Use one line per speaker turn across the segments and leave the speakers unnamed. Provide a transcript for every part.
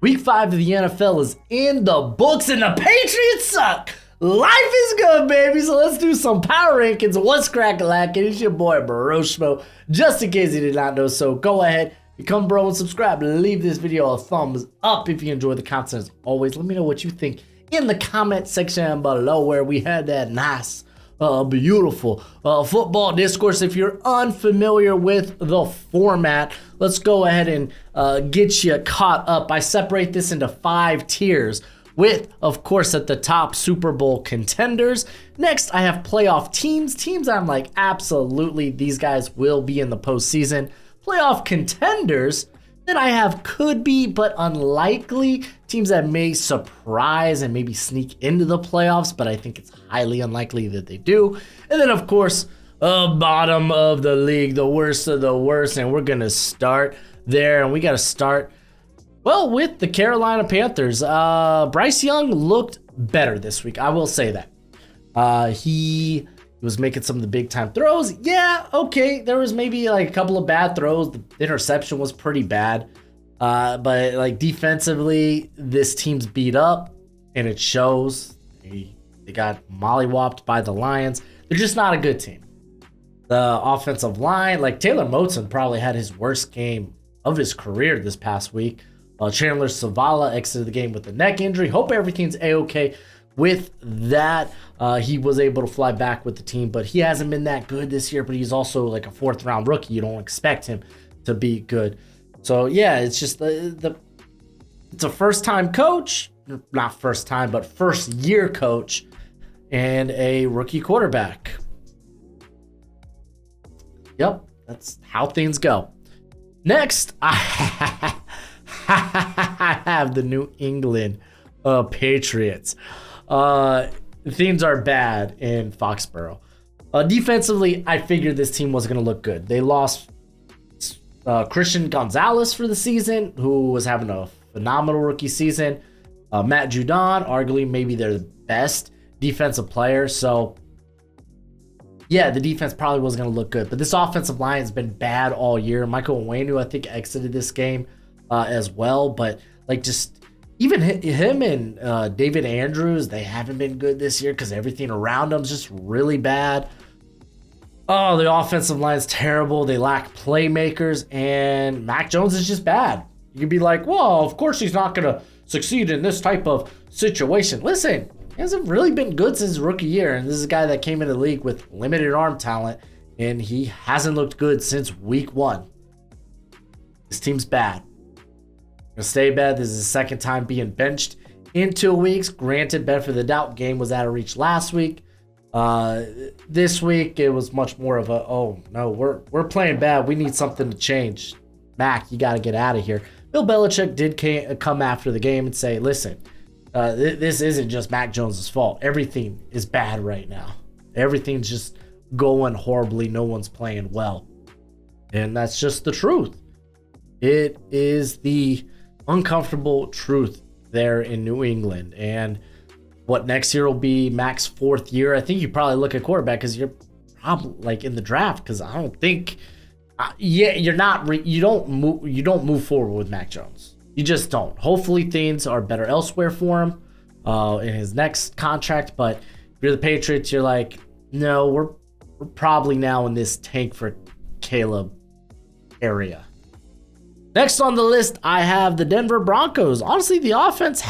Week 5 of the NFL is in the books and the Patriots suck. Life is good, baby. So let's do some power rankings. What's crack-a-lack? It's your boy, Broshmo. Just in case you did not know, so go ahead, become bro and subscribe. Leave this video a thumbs up if you enjoy the content. As always, let me know what you think in the comment section below, where we had that nice, beautiful football discourse. If you're unfamiliar with the format, let's go ahead and get you caught up. I separate this into 5 tiers with, of course, at the top, Super Bowl contenders. Next, I have playoff teams I'm like, absolutely, these guys will be in the postseason. Playoff contenders, then I have could be but unlikely, teams that may surprise and maybe sneak into the playoffs, but I think it's highly unlikely that they do. And then, of course, bottom of the league, the worst of the worst, and we're gonna start there. And we got to start, well, with the Carolina Panthers. Bryce Young looked better this week, I will say that. He was making some of the big time throws. Yeah, okay, there was maybe like a couple of bad throws. The interception was pretty bad. But like defensively, this team's beat up, and it shows. They got mollywopped by the Lions. They're just not a good team. The offensive line, like Taylor Moton probably had his worst game of his career this past week. Chandler Zavala exited the game with a neck injury. Hope everything's a-okay with that. He was able to fly back with the team, but he hasn't been that good this year. But he's also like a 4th round rookie. You don't expect him to be good. So yeah, it's just it's a first time coach, not first time, but first year coach, and a rookie quarterback. Yep, that's how things go. Next, I have the New England Patriots. Things are bad in Foxborough. Defensively, I figured this team was going to look good. They lost Christian Gonzalez for the season, who was having a phenomenal rookie season. Matt Judon, arguably maybe they're the best defensive player. So yeah, the defense probably wasn't going to look good. But this offensive line has been bad all year. Michael Onwenu, I think, exited this game as well. But like just even him and David Andrews, they haven't been good this year because everything around them is just really bad. Oh, the offensive line is terrible. They lack playmakers, and Mac Jones is just bad. You could be like, well, of course he's not going to succeed in this type of situation. Listen, he hasn't really been good since his rookie year, and this is a guy that came into the league with limited arm talent, and he hasn't looked good since week 1. This team's bad. Gonna stay bad. This is his 2nd time being benched in 2 weeks. Granted, benefit of the doubt, game was out of reach last week. This week it was much more of a, oh no, we're playing bad. We need something to change. Mac, you got to get out of here. Bill Belichick did come after the game and say, listen, this isn't just Mac Jones's fault. Everything is bad right now. Everything's just going horribly. No one's playing well. And that's just the truth. It is the uncomfortable truth there in New England. And what next year will be Mac's 4th year. I think you probably look at quarterback because you're probably like in the draft, because I don't think, you don't move forward with Mac Jones. You just don't. Hopefully things are better elsewhere for him in his next contract. But if you're the Patriots, you're like, no, we're probably now in this tank for Caleb area. Next on the list, I have the Denver Broncos. Honestly, the offense,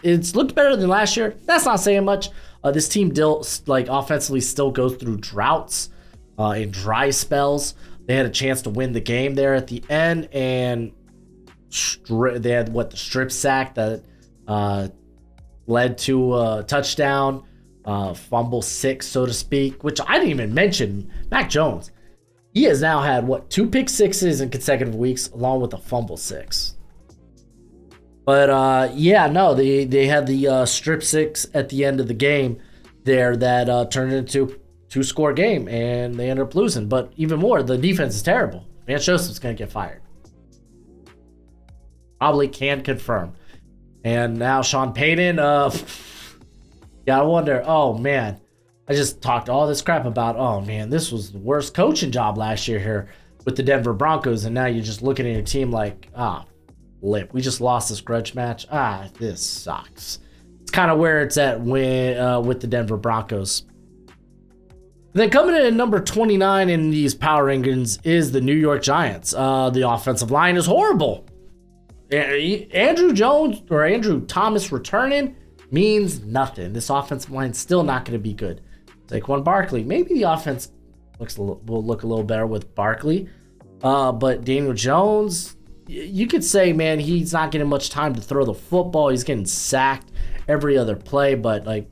it's looked better than last year. That's not saying much. This team offensively still goes through droughts and dry spells. They had a chance to win the game there at the end, and they had the strip sack that led to a touchdown, fumble 6, so to speak, which I didn't even mention. Mac Jones, he has now had 2 pick sixes in consecutive weeks, along with a fumble 6. But yeah, no, they had the strip 6 at the end of the game there that turned into 2-score game, and they ended up losing. But even more, the defense is terrible. Vance Joseph's going to get fired. Probably can confirm. And now Sean Payton, gotta wonder, oh man, I just talked all this crap about, oh man, this was the worst coaching job last year here with the Denver Broncos, and now you're just looking at your team like, flip. We just lost this grudge match. This sucks. It's kind of where it's at with the Denver Broncos. Then coming in at number 29 in these power rankings is the New York Giants. The offensive line is horrible. Andrew Thomas returning means nothing. This offensive line is still not going to be good. Saquon Barkley, maybe the offense will look a little better with Barkley. But Daniel Jones, you could say, man, he's not getting much time to throw the football. He's getting sacked every other play, but like,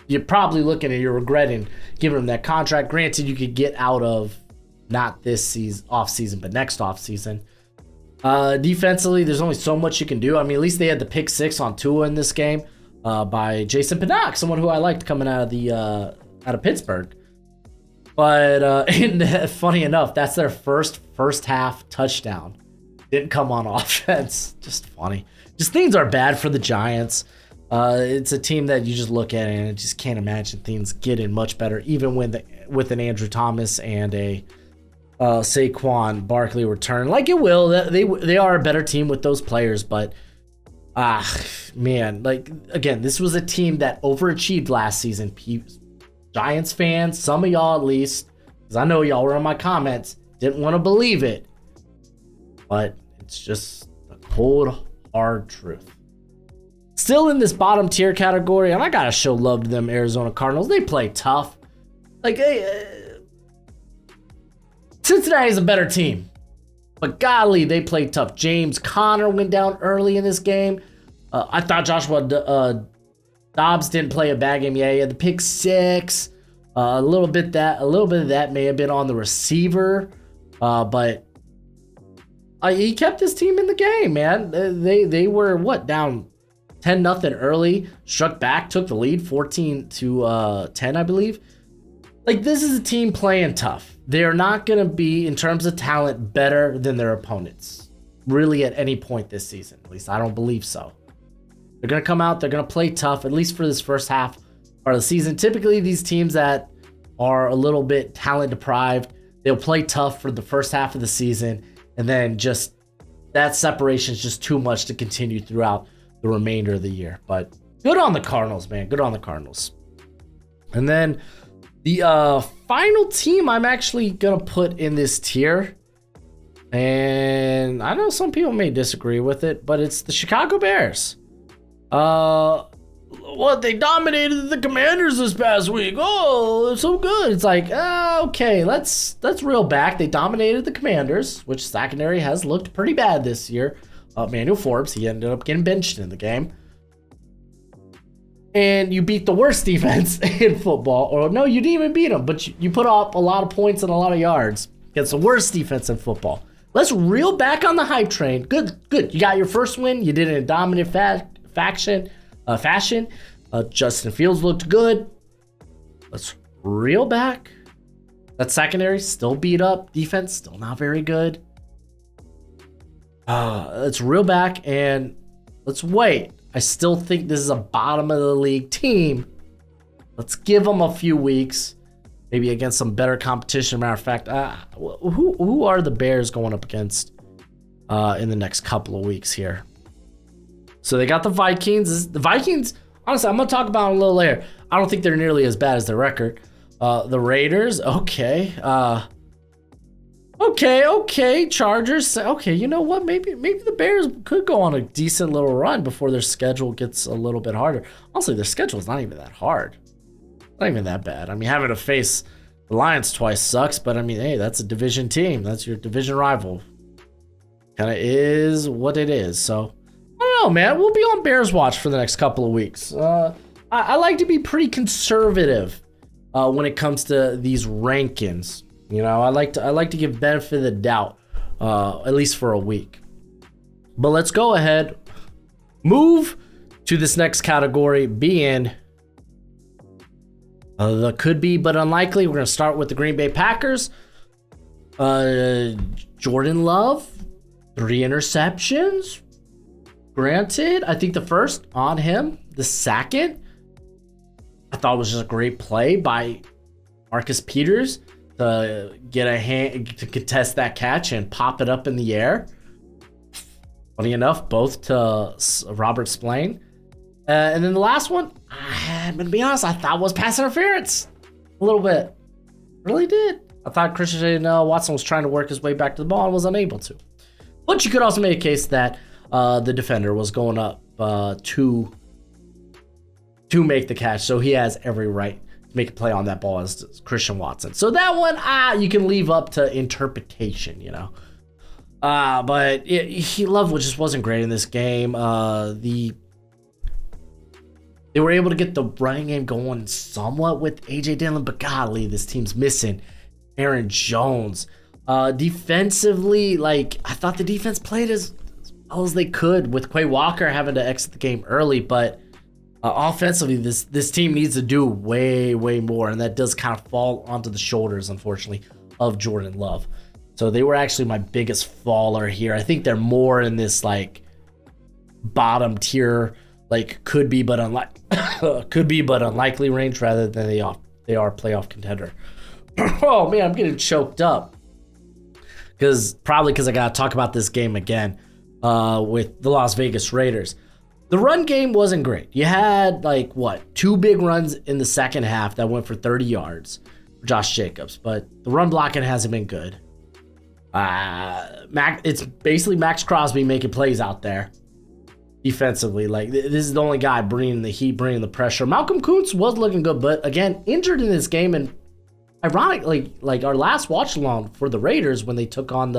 you're probably you're regretting giving him that contract. Granted, you could get out of not this season, off season, but next off season. Defensively, there's only so much you can do. I mean, at least they had the pick 6 on Tua in this game by Jason Pinnock, someone who I liked coming out of Pittsburgh. But funny enough, that's their first half touchdown. Didn't come on offense. Just funny. Just things are bad for the Giants. It's a team that you just look at and just can't imagine things getting much better, even with an Andrew Thomas and a Saquon Barkley return. Like it will. They are a better team with those players, but man, like again, this was a team that overachieved last season. Giants fans, some of y'all at least, because I know y'all were in my comments, didn't want to believe it, but it's just the cold, hard truth. Still in this bottom tier category, and I gotta show love to them Arizona Cardinals. They play tough. Like, Cincinnati's a better team, but golly, they played tough. James Conner went down early in this game. I thought Joshua Dobbs didn't play a bad game. Yeah, he had the pick 6. A little bit of that may have been on the receiver, but he kept his team in the game, man. They were down 10-0 early, struck back, took the lead 14-10, I believe. Like, this is a team playing tough. They are not going to be, in terms of talent, better than their opponents, really, at any point this season. At least I don't believe so. They're going to come out, they're going to play tough, at least for this first half part of the season. Typically, these teams that are a little bit talent deprived, they'll play tough for the first half of the season, and then just that separation is just too much to continue throughout the remainder of the year. But good on the Cardinals, man. Good on the Cardinals. And then the final team I'm actually going to put in this tier, and I know some people may disagree with it, but it's the Chicago Bears. They dominated the Commanders this past week. Oh, it's so good. It's like, okay, let's reel back. They dominated the Commanders, which secondary has looked pretty bad this year. Manuel Forbes, he ended up getting benched in the game. And you beat the worst defense in football. Or no, you didn't even beat them, but you put up a lot of points and a lot of yards against the worst defense in football. Let's reel back on the hype train. Good. You got your first win. You did it in dominant fashion. Justin Fields looked good. Let's reel back. That secondary still beat up. Defense still not very good. Let's reel back and let's wait. I still think this is a bottom of the league team. Let's give them a few weeks, maybe against some better competition. Matter of fact, who are the Bears going up against in the next couple of weeks here? So they got the Vikings. The Vikings, honestly, I'm going to talk about them a little later. I don't think they're nearly as bad as their record. The Raiders, okay. Okay. Chargers, okay. You know what? Maybe the Bears could go on a decent little run before their schedule gets a little bit harder. Honestly, their schedule is not even that hard. Not even that bad. I mean, having to face the Lions twice sucks, but I mean, hey, that's a division team. That's your division rival. Kind of is what it is. So, I don't know, man. We'll be on Bears watch for the next couple of weeks. I like to be pretty conservative when it comes to these rankings. You know, I like to give benefit of the doubt, at least for a week. But let's go ahead, move to this next category, being the could be but unlikely. We're going to start with the Green Bay Packers. Jordan Love, 3 interceptions. Granted, I think the first on him. The second, I thought was just a great play by Marcus Peters to get a hand to contest that catch and pop it up in the air. Funny enough, both to Robert Splain. And then the last one, I'm going to be honest, I thought was pass interference. A little bit. Really did. I thought Christian Watson was trying to work his way back to the ball and was unable to. But you could also make a case that the defender was going up to make the catch, so he has every right to make a play on that ball as Christian Watson. So that one, you can leave up to interpretation, you know. But he Love just wasn't great in this game. They were able to get the running game going somewhat with A.J. Dillon, but golly, this team's missing Aaron Jones. Defensively, like, I thought the defense played as well as they could with Quay Walker having to exit the game early, but offensively, this team needs to do way, way more, and that does kind of fall onto the shoulders, unfortunately, of Jordan Love. So they were actually my biggest faller here. I think they're more in this, like, bottom tier, like, could be but unlikely range rather than they are playoff contender. Oh man, I'm getting choked up because I gotta talk about this game again with the Las Vegas Raiders. The run game wasn't great. You had like two big runs in the second half that went for 30 yards for Josh Jacobs, but the run blocking hasn't been good. It's basically Max Crosby making plays out there. Defensively, like, this is the only guy bringing the heat, bringing the pressure. Malcolm Kuntz was looking good, but again, injured in this game. And ironically, like our last watch along for the Raiders when they took on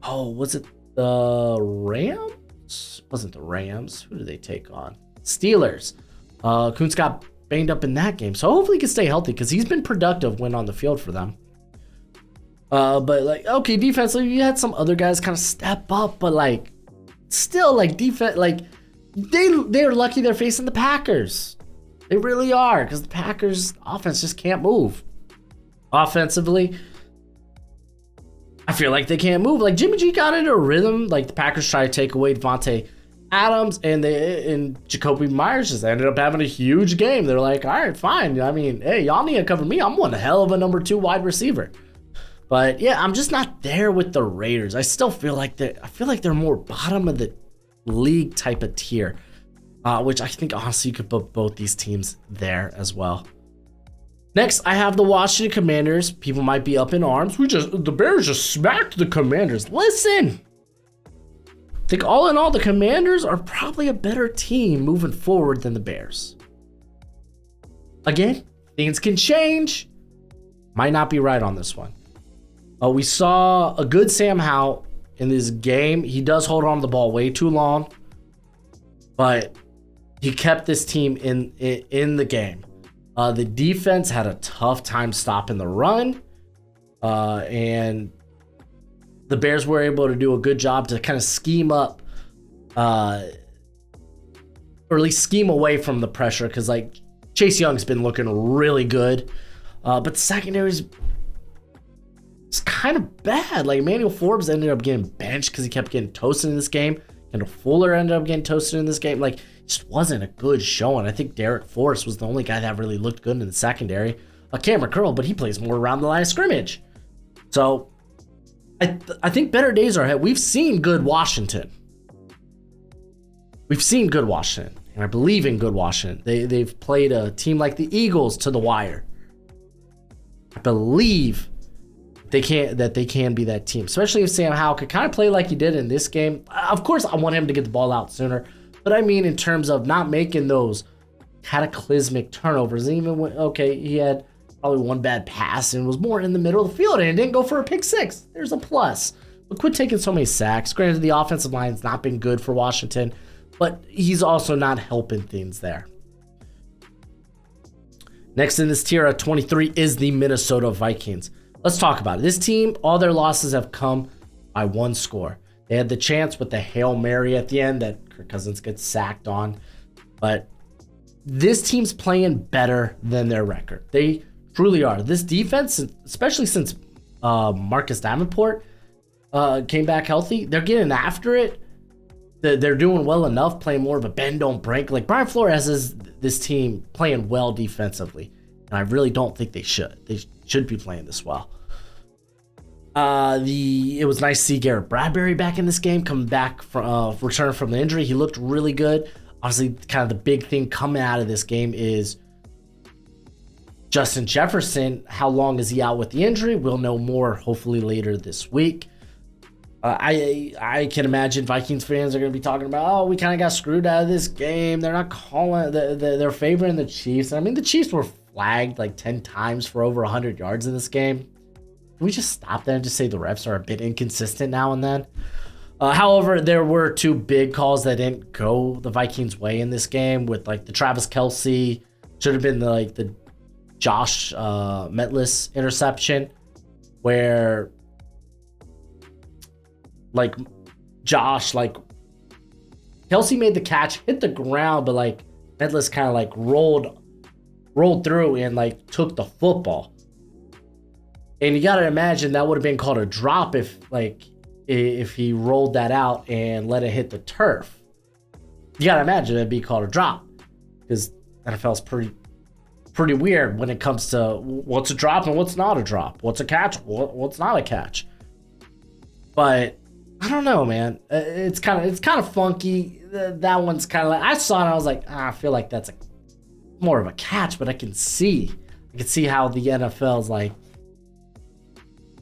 was it the Rams? Wasn't the Rams? Who did they take on? Steelers. Kuntz got banged up in that game, so hopefully he can stay healthy because he's been productive when on the field for them. But like, okay, defensively, you had some other guys kind of step up, but like, still, like, defense, like, they're lucky they're facing the Packers. They really are, because the Packers offense just can't move. Offensively, I feel like they can't move. Like, Jimmy G got into a rhythm. Like, the Packers try to take away Devontae Adams, and Jacoby Myers just ended up having a huge game. They're like, all right, fine. I mean, hey, y'all need to cover me. I'm one hell of a number 2 wide receiver. But yeah, I'm just not there with the Raiders. I still feel like they're more bottom of the league type of tier, which I think honestly you could put both these teams there as well. Next, I have the Washington Commanders. People might be up in arms. The Bears just smacked the Commanders. Listen, I think all in all, the Commanders are probably a better team moving forward than the Bears. Again, things can change. Might not be right on this one. We saw a good Sam Howell in this game. He does hold on to the ball way too long, but he kept this team in the game. The defense had a tough time stopping the run, and the Bears were able to do a good job to kind of scheme up, or at least scheme away from the pressure, because like Chase Young's been looking really good, but the secondary's it's kind of bad. Like, Emmanuel Forbes ended up getting benched because he kept getting toasted in this game. Kendall Fuller ended up getting toasted in this game. Like, it just wasn't a good showing. I think Derek Forrest was the only guy that really looked good in the secondary. Cameron Curl, but he plays more around the line of scrimmage. So, I think better days are ahead. We've seen good Washington. And I believe in good Washington. They've played a team like the Eagles to the wire. I believe they can be that team, especially if Sam Howell could kind of play like he did in this game. Of course, I want him to get the ball out sooner, but I mean in terms of not making those cataclysmic turnovers. And even when, okay, he had probably one bad pass and was more in the middle of the field and it didn't go for a pick six. There's a plus. But quit taking so many sacks. Granted, the offensive line's not been good for Washington, but he's also not helping things there. Next in this tier at 23 is the Minnesota Vikings. Let's talk about it. This team, all their losses have come by one score. They had the chance with the Hail Mary at the end that Kirk Cousins gets sacked on. But this team's playing better than their record. They truly are. This defense, especially since Marcus Davenport came back healthy, they're getting after it. They're doing well enough, playing more of a bend, don't break. Like, Brian Flores has this team playing well defensively. And I really don't think they should. They should be playing this well. It was nice to see Garrett Bradbury back in this game, coming back from return from the injury. He looked really good. Obviously, kind of the big thing coming out of this game is Justin Jefferson. How long is he out with the injury? We'll know more hopefully later this week. I can imagine Vikings fans are going to be talking about, oh, we kind of got screwed out of this game. They're not calling, they're favoring the Chiefs. I mean, the Chiefs were flagged like 10 times for over 100 yards in this game. Can we just stop there and just say the refs are a bit inconsistent now and then? However, there were two big calls that didn't go the Vikings' way in this game, with like the Travis Kelce, should have been the Josh Metlis interception, where like Josh, like Kelce made the catch, hit the ground, but like Metlis kind of like rolled through and like took the football. And you got to imagine that would have been called a drop if he rolled that out and let it hit the turf. You got to imagine it'd be called a drop, because NFL's pretty weird when it comes to what's a drop and what's not a drop. What's a catch? What's not a catch? But I don't know, man. It's kind of funky. That one's kind of like, I saw it and I was like, I feel like that's more of a catch, but I can see how the NFL's like,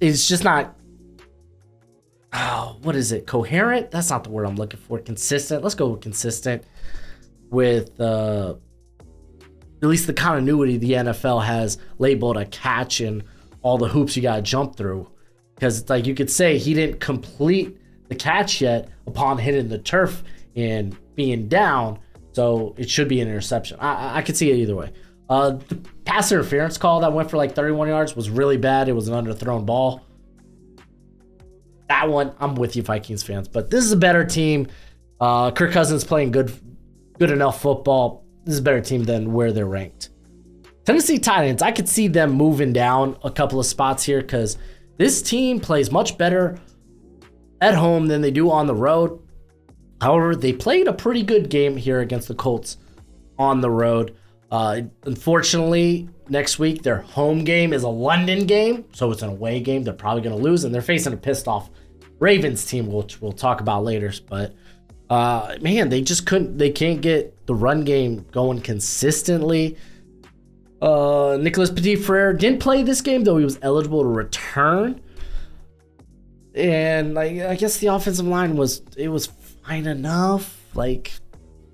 it's just not, what is it? Coherent? That's not the word I'm looking for. Consistent. Let's go with consistent with at least the continuity the NFL has labeled a catch and all the hoops you got to jump through. Because it's like you could say he didn't complete the catch yet upon hitting the turf and being down, so it should be an interception. I could see it either way. The pass interference call that went for like 31 yards was really bad. It was an underthrown ball. That one, I'm with you, Vikings fans. But this is a better team. Kirk Cousins playing good enough football. This is a better team than where they're ranked. Tennessee Titans, I could see them moving down a couple of spots here, because this team plays much better at home than they do on the road. However, they played a pretty good game here against the Colts on the road. Unfortunately, next week, their home game is a London game, so it's an away game. They're probably going to lose, and they're facing a pissed off Ravens team, which we'll talk about later. But, man, they can't get the run game going consistently. Nicholas Petit-Frere didn't play this game, though he was eligible to return. And I guess the offensive line was fine enough. Like,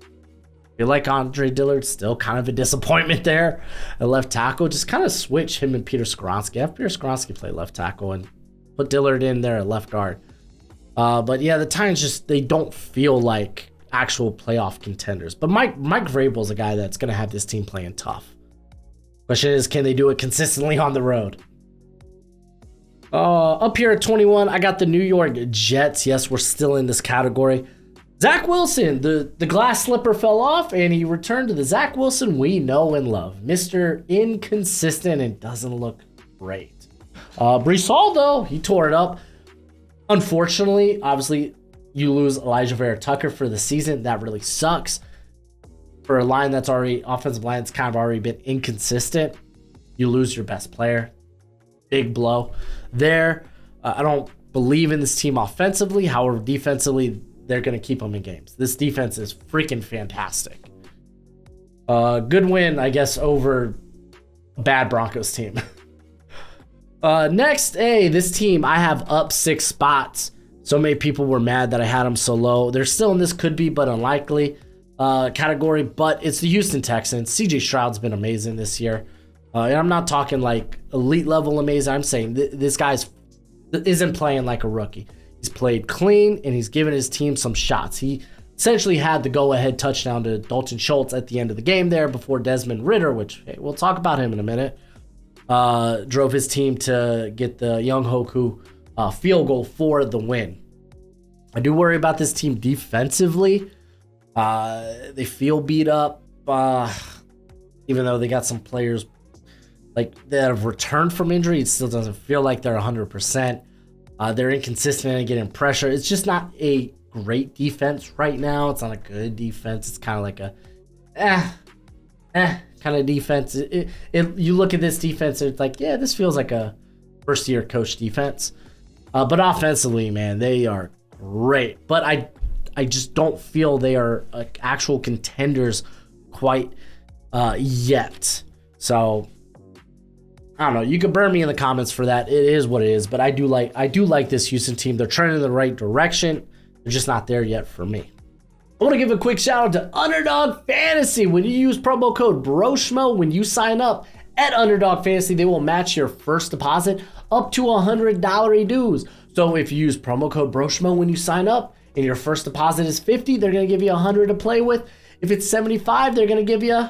I feel like Andre Dillard's still kind of a disappointment there at left tackle. Just kind of switch him and Peter Skoronski. Have Peter Skoronski play left tackle and put Dillard in there at left guard. But yeah, the Titans they don't feel like actual playoff contenders. But Mike Vrabel's a guy that's going to have this team playing tough. Question is, can they do it consistently on the road? Up here at 21, I got the New York Jets. Yes, we're still in this category. Zach Wilson, the glass slipper fell off, and he returned to the Zach Wilson we know and love. Mr. Inconsistent and doesn't look great. Breece Hall, though, he tore it up. Unfortunately, obviously, you lose Elijah Vera Tucker for the season. That really sucks. For a line that's offensive line that's kind of already been inconsistent, you lose your best player. Big blow there. I don't believe in this team offensively. However, defensively, they're going to keep them in games. This defense is freaking fantastic. Good win, I guess, over a bad Broncos team. Next, this team, I have up 6 spots. So many people were mad that I had them so low. They're still in this could be but unlikely category, but it's the Houston Texans. CJ Stroud's been amazing this year. And I'm not talking like elite level amazing. I'm saying this guy's isn't playing like a rookie. He's played clean, and he's given his team some shots. He essentially had the go-ahead touchdown to Dalton Schultz at the end of the game there before Desmond Ridder, which we'll talk about him in a minute, drove his team to get the Young Hoku field goal for the win. I do worry about this team defensively. They feel beat up, even though they got some players that have returned from injury. It still doesn't feel like they're 100%. They're inconsistent and getting pressure. It's just not a great defense right now. It's not a good defense. It's kind of like a kind of defense. You look at this defense, and it's like, yeah, this feels like a first-year coach defense. But offensively, man, they are great. But I just don't feel they are actual contenders quite yet. So I don't know. You can burn me in the comments for that. It is what it is. But I do like this Houston team. They're trending in the right direction. They're just not there yet for me. I want to give a quick shout out to Underdog Fantasy. When you use promo code Broshmo, when you sign up at Underdog Fantasy, they will match your first deposit up to $100 dues. So if you use promo code Broshmo when you sign up and your first deposit is $50, they're going to give you $100 to play with. If it's $75, they're going to give you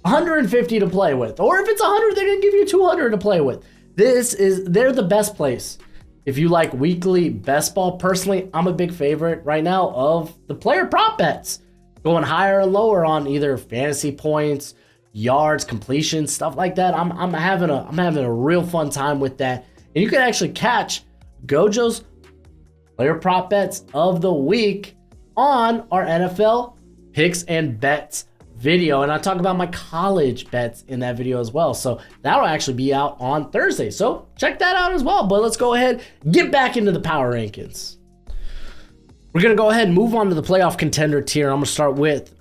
$150 to play with. Or if it's $100, they're going to give you $200 to play with. They're the best place. If you like weekly best ball, personally, I'm a big favorite right now of the player prop bets. Going higher or lower on either fantasy points, yards, completions, stuff like that. I'm having a real fun time with that. And you can actually catch Gojo's player prop bets of the week on our NFL picks and bets video, and I talk about my college bets in that video as well. So that'll actually be out on Thursday. So check that out as well. But let's go ahead, get back into the power rankings. We're going to go ahead and move on to the playoff contender tier. I'm going to start with,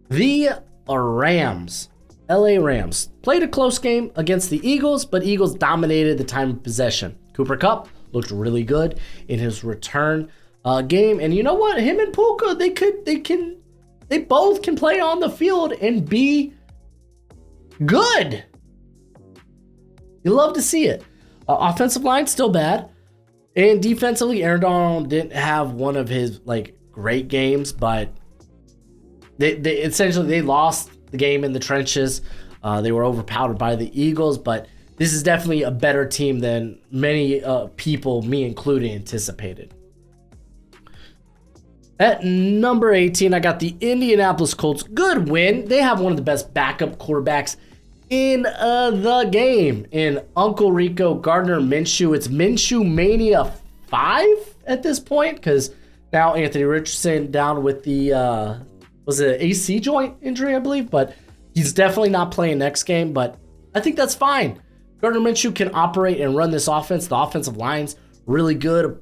the Rams. LA Rams played a close game against the Eagles, but Eagles dominated the time of possession. Cooper Kupp looked really good in his return game. And you know what? Him and Puka, they both can play on the field and be good. You love to see it. Offensive line still bad, and defensively, Aaron Donald didn't have one of his great games, but they essentially lost the game in the trenches. They were overpowered by the Eagles, but this is definitely a better team than many people, me included, anticipated. At number 18, I got the Indianapolis Colts. Good win. They have one of the best backup quarterbacks in the game in Uncle Rico Gardner Minshew. It's Minshew Mania 5 at this point, because now Anthony Richardson down with the was it an AC joint injury, I believe, but he's definitely not playing next game. But I think that's fine. Gardner Minshew can operate and run this offense. The offensive line's really good,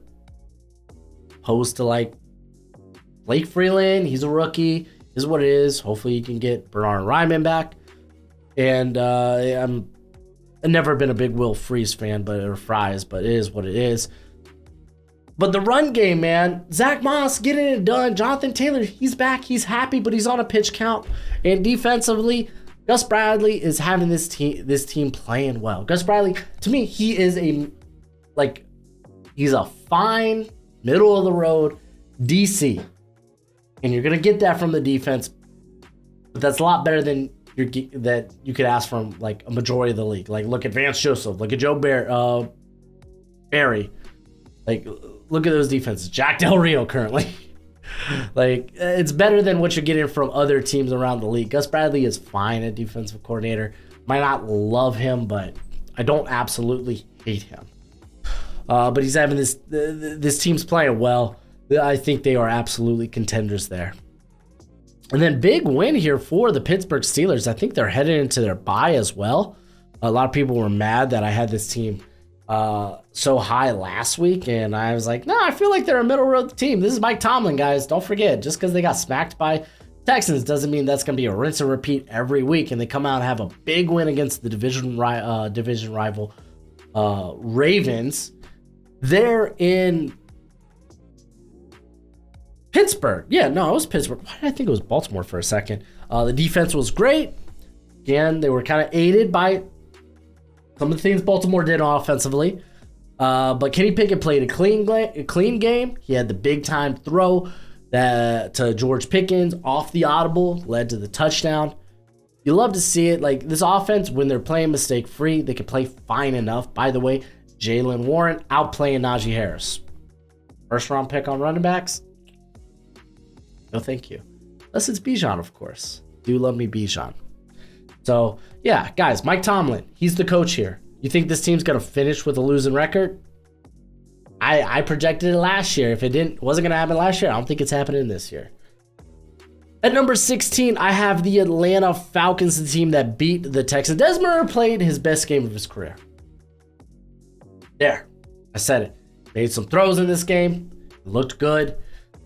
opposed to Blake Freeland. He's a rookie, is what it is. Hopefully you can get Bernard Ryman back. And I've never been a big Will Fries fan, but it is what it is. But the run game, man, Zach Moss getting it done. Jonathan Taylor, he's back. He's happy, but he's on a pitch count. And defensively, Gus Bradley is having this team playing well. Gus Bradley, to me, he is he's a fine middle of the road DC. And you're going to get that from the defense, but that's a lot better than that you could ask from a majority of the league. Look at Vance Joseph, look at Joe Barry. Look at those defenses. Jack Del Rio currently. It's better than what you're getting from other teams around the league. Gus Bradley is fine at defensive coordinator. Might not love him, but I don't absolutely hate him. But he's having this team's playing well. I think they are absolutely contenders there. And then big win here for the Pittsburgh Steelers. I think they're headed into their bye as well. A lot of people were mad that I had this team so high last week, and I was like, no, I feel like they're a middle road team. This is Mike Tomlin, guys. Don't forget, just because they got smacked by Texans doesn't mean that's going to be a rinse and repeat every week. And they come out and have a big win against the division rival Ravens. They're in Pittsburgh. Yeah, no, it was Pittsburgh. Why did I think it was Baltimore for a second? The defense was great. Again, they were kind of aided by some of the things Baltimore did offensively. But Kenny Pickett played a clean game. He had the big-time throw to George Pickens off the audible, led to the touchdown. You love to see it. This offense, when they're playing mistake-free, they can play fine enough. By the way, Jaylen Warren outplaying Najee Harris. First-round pick on running backs? No, thank you. Unless it's Bijan, of course. Do love me Bijan. So, yeah, guys, Mike Tomlin, he's the coach here. You think this team's going to finish with a losing record? I projected it last year. If it wasn't going to happen last year, I don't think it's happening this year. At number 16, I have the Atlanta Falcons, the team that beat the Texans. Desmond played his best game of his career. There, I said it. Made some throws in this game. It looked good.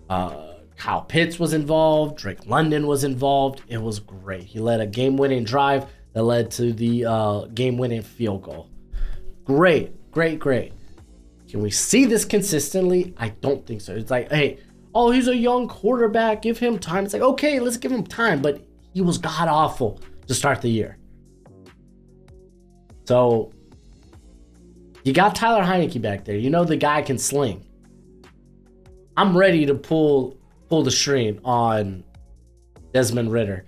Kyle Pitts was involved. Drake London was involved. It was great. He led a game-winning drive that led to the game-winning field goal. Great. Can we see this consistently? I don't think so. It's like, hey, oh, he's a young quarterback. Give him time. It's like, okay, let's give him time. But he was god-awful to start the year. So you got Tyler Heineke back there. You know the guy can sling. I'm ready to pull the string on Desmond Ridder.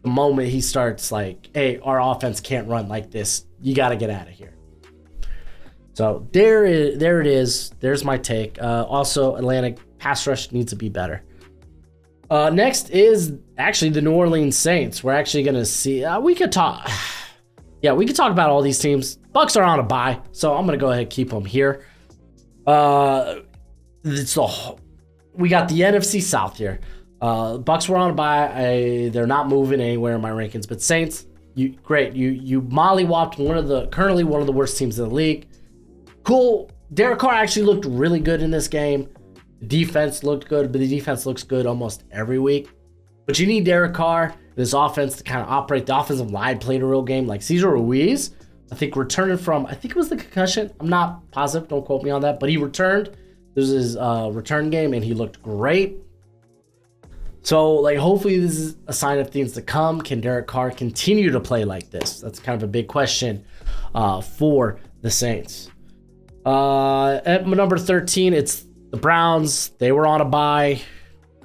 The moment he starts like, hey, our offense can't run like this. You got to get out of here. So there it is. There's my take. Also, Atlanta pass rush needs to be better. Next is actually the New Orleans Saints. We're actually going to see. We could talk about all these teams. Bucks are on a bye, so I'm going to go ahead and keep them here. We got the NFC South here. Bucks were on a bye. They're not moving anywhere in my rankings. But Saints, you mollywopped currently one of the worst teams in the league. Cool. Derek Carr actually looked really good in this game. The defense looked good, but the defense looks good almost every week. But you need Derek Carr, this offense, to kind of operate. The offensive line played a real game. Like Cesar Ruiz, I think returning from, I think it was the concussion. I'm not positive. Don't quote me on that. But he returned. This is his return game, and he looked great. So, like, hopefully this is a sign of things to come. Can Derek Carr continue to play like this? That's kind of a big question for the Saints. At number 13, it's the Browns. They were on a bye,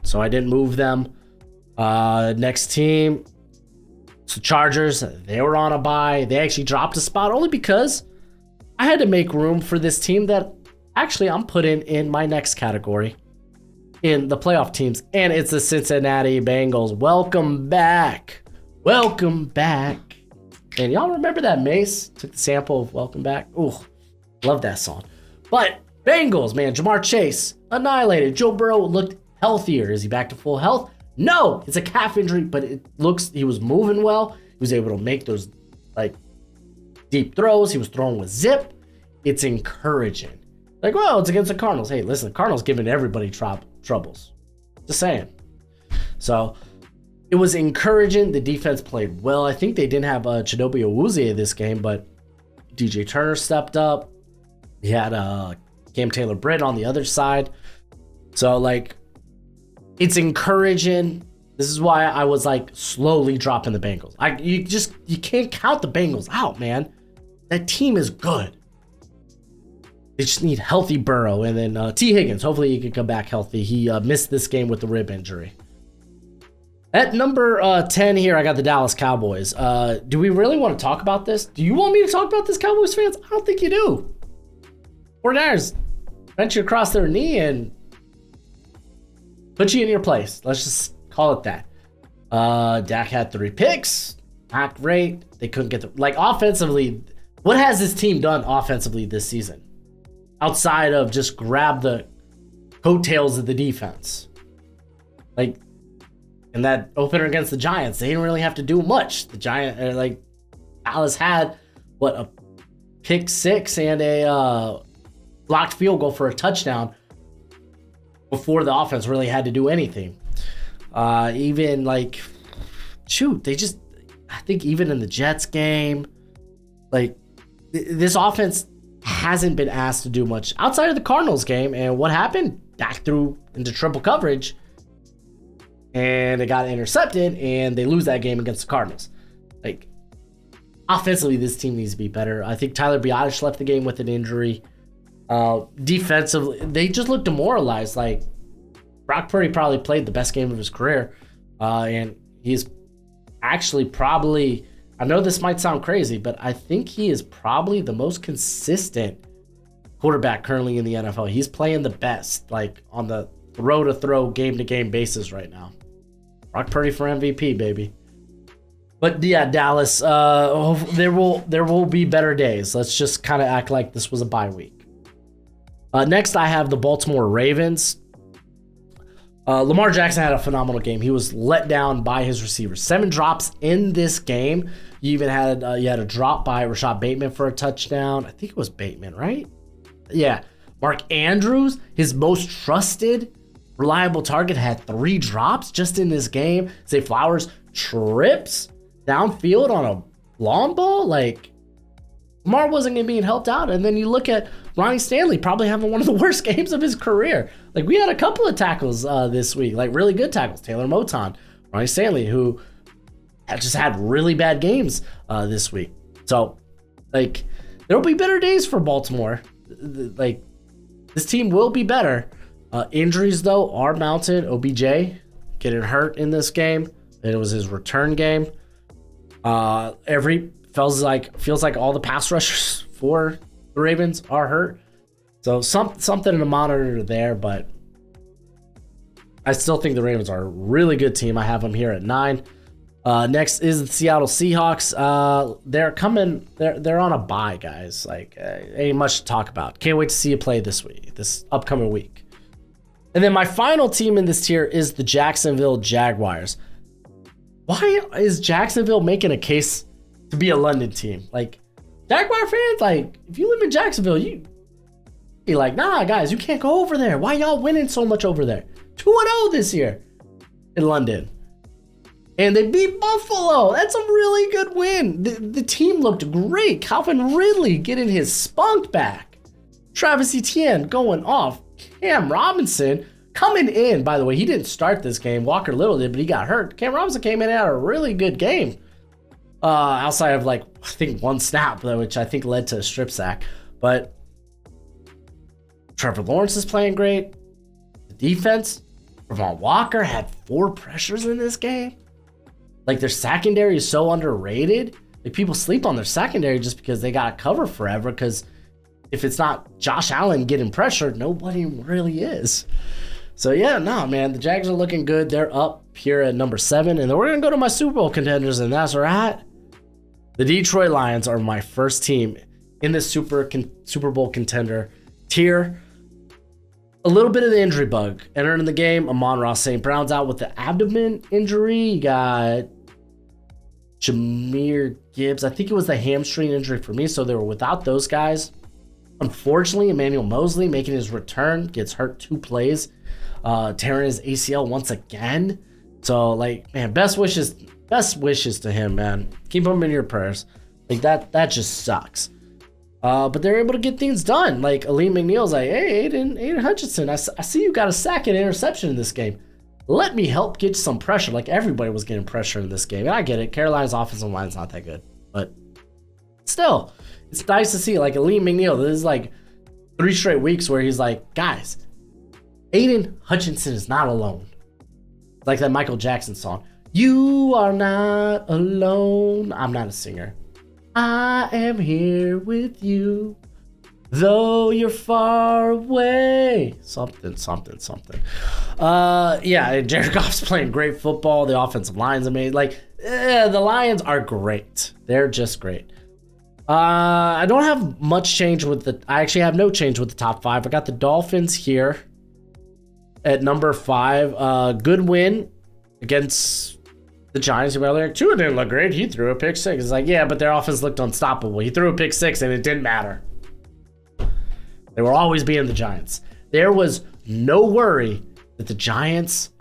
so I didn't move them. Next team, it's the Chargers. They were on a bye. They actually dropped a spot only because I had to make room for this team that actually I'm putting in my next category in the playoff teams, and it's the Cincinnati Bengals. Welcome back. And y'all remember that Mace took the sample of Welcome Back? Ooh. Love that song. But Bengals, man, Jamar Chase annihilated. Joe Burrow looked healthier. Is he back to full health? No, it's a calf injury, but it looks he was moving well. He was able to make those like deep throws. He was throwing with zip. It's encouraging. Like, well, it's against the Cardinals. Hey, listen, the Cardinals giving everybody troubles. Just saying. So it was encouraging. The defense played well. I think they didn't have Chidobe Awuzie in this game, but DJ Turner stepped up. He had Cam Taylor-Britt on the other side. So, like, it's encouraging. This is why I was, like, slowly dropping the Bengals. You can't count the Bengals out, man. That team is good. They just need healthy Burrow. And then T. Higgins, hopefully he can come back healthy. He missed this game with the rib injury. At number 10 here, I got the Dallas Cowboys. Do we really want to talk about this? Do you want me to talk about this, Cowboys fans? I don't think you do. 49ers bent you across their knee and put you in your place. Let's just call it that. Dak had 3 picks. Not great. They couldn't get offensively. What has this team done offensively this season? Outside of just grab the coattails of the defense. Like, in that opener against the Giants, they didn't really have to do much. The Dallas had, a pick 6 and a blocked field goal for a touchdown before the offense really had to do anything. I think even in the Jets game, this offense hasn't been asked to do much outside of the Cardinals game. And what happened? Dak threw into triple coverage and it got intercepted and they lose that game against the Cardinals. Offensively, this team needs to be better. I think Tyler Biadasz left the game with an injury. Defensively, they just look demoralized. Brock Purdy probably played the best game of his career. And he's actually probably, I know this might sound crazy, but I think he is probably the most consistent quarterback currently in the NFL. He's playing the best, on the throw-to-throw, game-to-game basis right now. Brock Purdy for MVP, baby. But yeah, Dallas, there will be better days. Let's just kind of act like this was a bye week. Next, I have the Baltimore Ravens. Lamar Jackson had a phenomenal game. He was let down by his receivers. 7 drops in this game. You even had you had a drop by Rashad Bateman for a touchdown. I think it was Bateman, right? Yeah. Mark Andrews, his most trusted, reliable target, had 3 drops just in this game. Zay Flowers trips downfield on a long ball. Like, Lamar wasn't going to be helped out. And then you look at Ronnie Stanley probably having one of the worst games of his career. Like, we had a couple of tackles this week, like really good tackles. Taylor Moton, Ronnie Stanley, who just had really bad games this week. So, like, there'll be better days for Baltimore. Like, this team will be better. Injuries, though, are mounted. OBJ getting hurt in this game. And it was his return game. Feels like all the pass rushers for the Ravens are hurt. So something to monitor there, but I still think the Ravens are a really good team. I have them here at 9. Next is the Seattle Seahawks. They're on a bye, guys. Like, ain't much to talk about. Can't wait to see you play this upcoming week. And then my final team in this tier is the Jacksonville Jaguars. Why is Jacksonville making a case to be a London team? Like, Jaguar fans, like, if you live in Jacksonville, you be like, nah, guys, you can't go over there. Why y'all winning so much over there? 2-0 this year in London. And they beat Buffalo. That's a really good win. The team looked great. Calvin Ridley getting his spunk back. Travis Etienne going off. Cam Robinson coming in. By the way, he didn't start this game. Walker Little did, but he got hurt. Cam Robinson came in and had a really good game. Outside of, like, I think 1 snap, which I think led to a strip sack. But Trevor Lawrence is playing great. The defense, Ravon Walker had 4 pressures in this game. Like, their secondary is so underrated. Like, people sleep on their secondary just because they got to cover forever, because if it's not Josh Allen getting pressured, nobody really is. So, yeah, no, man, the Jags are looking good. They're up here at number 7, and then we're going to go to my Super Bowl contenders, and that's right. The Detroit Lions are my first team in this Super Bowl contender tier. A little bit of the injury bug. Entering the game, Amon-Ra St. Brown's out with the abdomen injury. You got Jahmyr Gibbs. I think it was the hamstring injury for me, so they were without those guys. Unfortunately, Emmanuel Mosley making his return gets hurt 2 plays, tearing his ACL once again. So, like, man, best wishes to him, man. Keep him in your prayers. Like, that just sucks. But they're able to get things done. Like, Aleem McNeil's like, hey, Aiden Hutchinson, I see you got a sack and interception in this game. Let me help get some pressure. Like, everybody was getting pressure in this game. And I get it. Carolina's offensive line's not that good. But still, it's nice to see, like, Aleem McNeil. This is, like, 3 straight weeks where he's like, guys, Aiden Hutchinson is not alone. Like that Michael Jackson song. You are not alone. I'm not a singer. I am here with you, though you're far away. Something. Yeah, Jared Goff's playing great football. The offensive line's amazing. Like, the Lions are great. They're just great. I don't have much change with I actually have no change with the top 5. I got the Dolphins here at number 5. Good win against the Giants. Tua didn't look great. He threw a pick 6. It's like, yeah, but their offense looked unstoppable. He threw a pick 6 and it didn't matter. They were always being the Giants. There was no worry that the Giants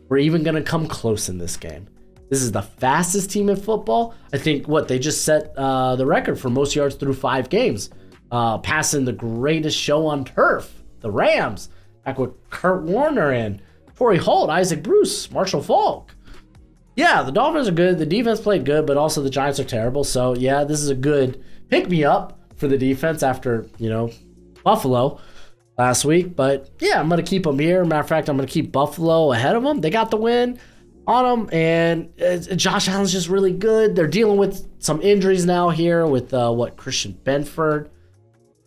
were even going to come close in this game. This is the fastest team in football. I think they just set the record for most yards through 5 games, passing the greatest show on turf, the Rams, back with Kurt Warner and Torrey Holt, Isaac Bruce, Marshall Faulk. Yeah, the Dolphins are good. The defense played good, but also the Giants are terrible. So, yeah, this is a good pick-me-up for the defense after, Buffalo last week. But, yeah, I'm going to keep them here. Matter of fact, I'm going to keep Buffalo ahead of them. They got the win on them, and Josh Allen's just really good. They're dealing with some injuries now here with, Christian Benford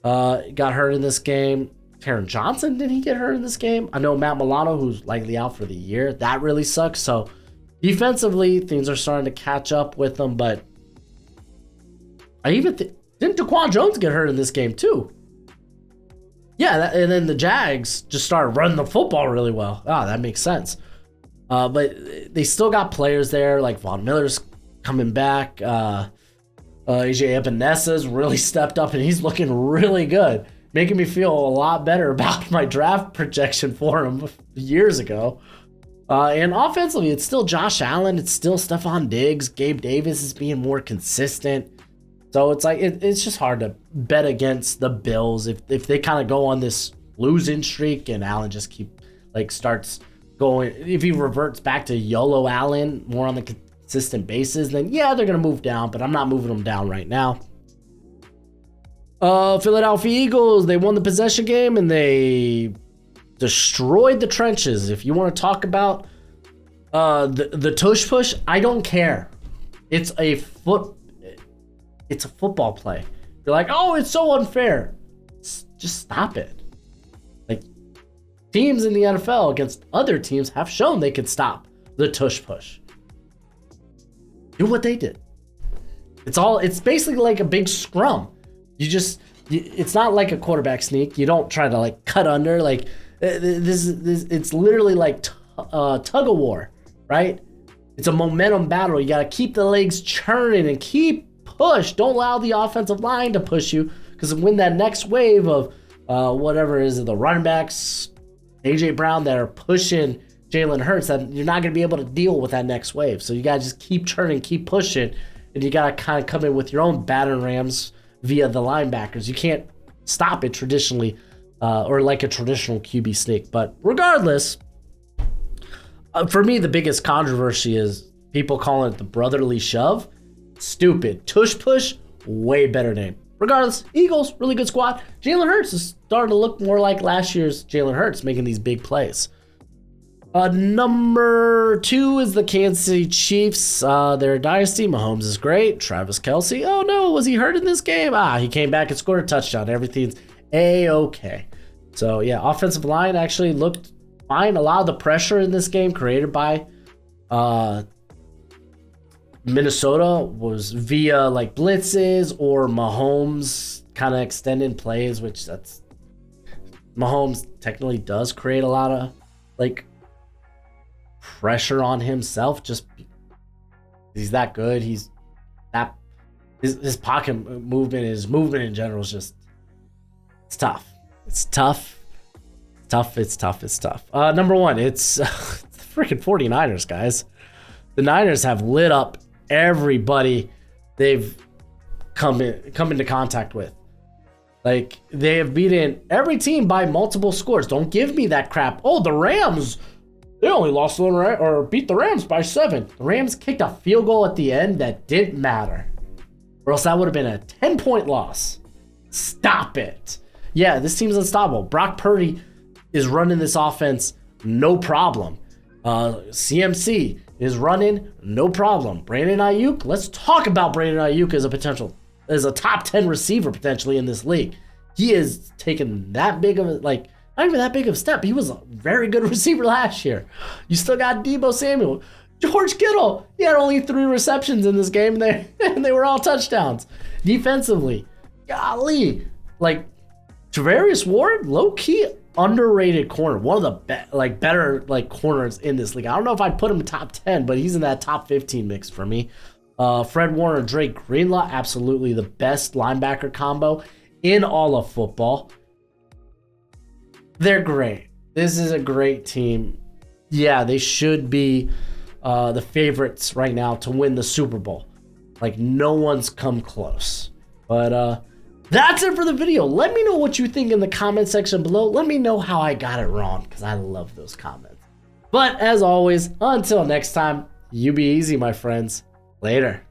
got hurt in this game. Taron Johnson, did he get hurt in this game? I know Matt Milano, who's likely out for the year. That really sucks. So, defensively, things are starting to catch up with them, but I even didn't Daquan Jones get hurt in this game too? Yeah, and then the Jags just started running the football really well. Ah, that makes sense. But they still got players there, like Von Miller's coming back. AJ Epenesa's really stepped up, and he's looking really good, making me feel a lot better about my draft projection for him years ago. And offensively, it's still Josh Allen. It's still Stephon Diggs. Gabe Davis is being more consistent. So it's like it's just hard to bet against the Bills if they kind of go on this losing streak and Allen just starts going. If he reverts back to YOLO Allen more on the consistent basis, then yeah, they're gonna move down. But I'm not moving them down right now. Philadelphia Eagles, they won the possession game and they destroyed the trenches. If you want to talk about the tush push, I don't care. It's a football play. You're like, oh, it's so unfair. Just stop it. Like, teams in the NFL against other teams have shown they can stop the tush push. Do what they did. It's basically like a big scrum. It's not like a quarterback sneak. You don't try to like cut under. Like this it's literally like tug of war, right? It's a momentum battle. You got to keep the legs churning and keep push. Don't allow the offensive line to push you, because when that next wave of whatever is it, the running backs, AJ Brown, that are pushing Jalen Hurts, that you're not going to be able to deal with that next wave. So you got to just keep churning, keep pushing, and you got to kind of come in with your own battering rams via the linebackers. You can't stop it traditionally or like a traditional QB sneak. But regardless, for me, the biggest controversy is people calling it the brotherly shove. Stupid. Tush push, way better name. Regardless, Eagles, really good squad. Jalen Hurts is starting to look more like last year's Jalen Hurts, making these big plays. Number 2 is the Kansas City Chiefs. Their dynasty. Mahomes is great. Travis Kelce. Oh no, was he hurt in this game? He came back and scored a touchdown. Everything's A-okay. So yeah, offensive line actually looked fine. A lot of the pressure in this game created by Minnesota was via like blitzes or Mahomes kind of extended plays, which that's Mahomes technically does create a lot of like pressure on himself. Just he's that good. He's that his pocket movement, his movement in general is just it's tough. It's tough. It's tough. Number 1, it's the freaking 49ers, guys. The Niners have lit up everybody they've come into contact with. Like, they have beaten every team by multiple scores. Don't give me that crap. Oh, the Rams, they only lost or beat the Rams by 7. The Rams kicked a field goal at the end that didn't matter, or else that would have been a 10-point loss. Stop it. Yeah, this team's unstoppable. Brock Purdy is running this offense, no problem. CMC is running, no problem. Brandon Ayuk, let's talk about Brandon Ayuk as a top 10 receiver potentially in this league. He is taking that big of a, not even that big of a step. He was a very good receiver last year. You still got Deebo Samuel. George Kittle, he had only 3 receptions in this game, and they were all touchdowns. Defensively, golly, Travarius Ward, low-key underrated corner. One of the better corners in this league. I don't know if I'd put him top 10, but he's in that top 15 mix for me. Fred Warner, Drake Greenlaw, absolutely the best linebacker combo in all of football. They're great. This is a great team. Yeah, they should be the favorites right now to win the Super Bowl. No one's come close. But that's it for the video. Let me know what you think in the comment section below. Let me know how I got it wrong, because I love those comments. But as always, until next time, you be easy, my friends. Later.